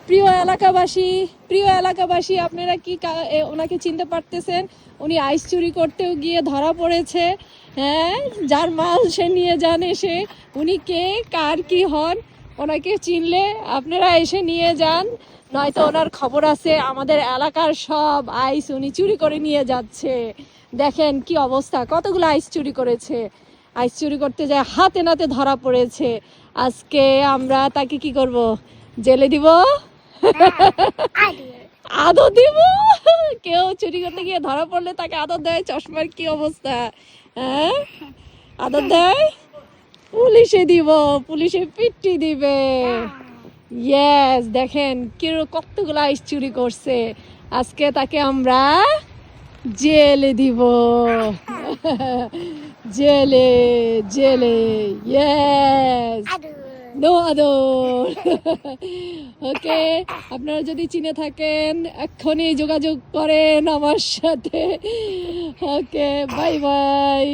প্রিয় এলাকাবাসী, আপনারা কি ওনাকে চিনতে পারতেছেন? উনি আইস চুরি করতেও গিয়ে ধরা পড়েছে। হ্যাঁ, যার মাল সে নিয়ে যান এসে। উনি কে, কার কি হন, ওনাকে চিনলে আপনারা এসে নিয়ে যান, নয়তো ওনার খবর আছে আমাদের এলাকার সব আইস উনি চুরি করে নিয়ে যাচ্ছে। দেখেন কি অবস্থা, কতগুলো আইস চুরি করেছে। আইস চুরি করতে যায় হাতে নাতে ধরা পড়েছে। আজকে আমরা তাকে কি করব, জেলে দিব, আদর দিব। কেউ চুরি করতে গিয়ে ধরা পড়লে তাকে আদর দেয়, চশমার কি অবস্থা, হ্যাঁ আদর দেয়, পুলিশে দিব, পুলিশে পিটি দিবে। ইয়েস, দেখেন কতগুলো আইস চুরি করছে, আজকে তাকে আমরা জেলে দিব। জেলে জেলে, ইয়েস, নো আদর। ওকে, আপনারা যদি চিনে থাকেন এক্ষুনি যোগাযোগ করেন আমার সাথে। ওকে, বাই বাই।